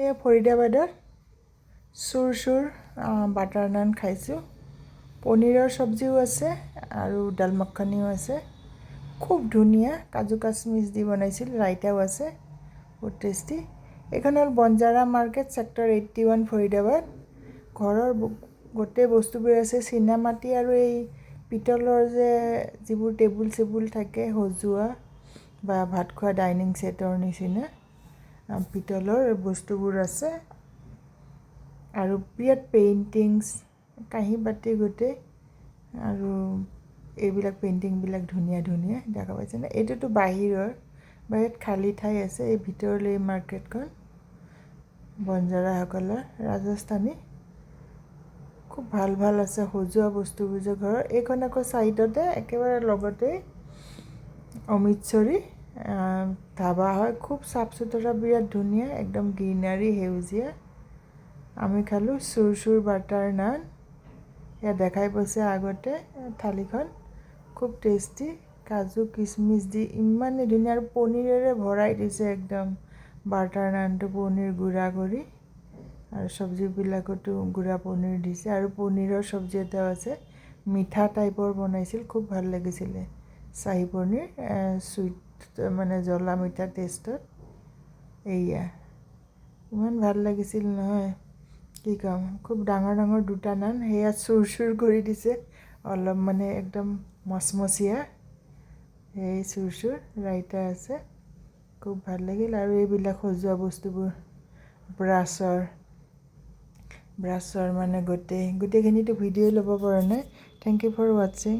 এই ফৰিদাবাদত চুৰ বাটাৰ নান খাইছোঁ। পনীৰৰ চব্জিও আছে আৰু দাল মাখানিও আছে। খুব ধুনীয়া, কাজু কাচমিচ দি বনাইছিল, ৰাইতাও আছে, বহুত টেষ্টি। এইখন হ'ল বনজাৰা মাৰ্কেট, ছেক্টৰ 81 ফৰিদাবাদ। ঘৰৰ গোটেই বস্তুবোৰ আছে, চীনামাটি আৰু এই পিতলৰ যে যিবোৰ টেবুল চেবুল থাকে সজোৱা বা ভাত খোৱা ডাইনিং ছেটৰ নিচিনা পিতলৰ বস্তুবোৰ আছে। আৰু বিৰাট পেইণ্টিংছ, কাঁহী বাতি গোটেই, আৰু এইবিলাক পেইণ্টিংবিলাক ধুনীয়া ধুনীয়া দেখা পাইছেনে। এইটোতো বাহিৰত খালী ঠাই আছে। এই ভিতৰলৈ মাৰ্কেটখন বনজাৰাসকলৰ ৰাজস্থানী খুব ভাল ভাল আছে সজোৱা বস্তুবোৰ যে ঘৰৰ। এইখন আকৌ ছাইডতে একেবাৰে লগতেই অমৃতসৰী ধাবা হয়, খুব চাফ চুতৰা, বিৰাট ধুনীয়া, একদম গ্ৰীনাৰী, সেউজীয়া। আমি খালোঁ চুৰ বাটাৰ নান, এয়া দেখাই পাইছে আগতে থালিখন, খুব টেষ্টি, কাজু কিচমিচ দি ইমানেই ধুনীয়া, আৰু পনীৰেৰে ভৰাই দিছে একদম। বাটাৰ নানটো পনীৰ গুড়া কৰি, আৰু চব্জিবিলাকতো গুড়া পনীৰ দিছে, আৰু পনীৰৰ চব্জি এটাও আছে, মিঠা টাইপৰ বনাইছিল, খুব ভাল লাগিছিলে। চাহী পনীৰ, চুইট মানে জ্বলা মিঠা টেষ্টত। এইয়া ইমান ভাল লাগিছিল নহয়, কি ক'ম। খুব ডাঙৰ ডাঙৰ দুটা নান, সেয়া চুৰ কৰি দিছে, অলপ মানে একদম মচমচীয়া, সেই চুৰ ৰাইতা আছে, খুব ভাল লাগিল। আৰু এইবিলাক সজোৱা বস্তুবোৰ, ব্ৰাছৰ মানে গোটেইখিনিতো ভিডিঅ' ল'ব পৰা নাই। Thank you for ৱাটছিং।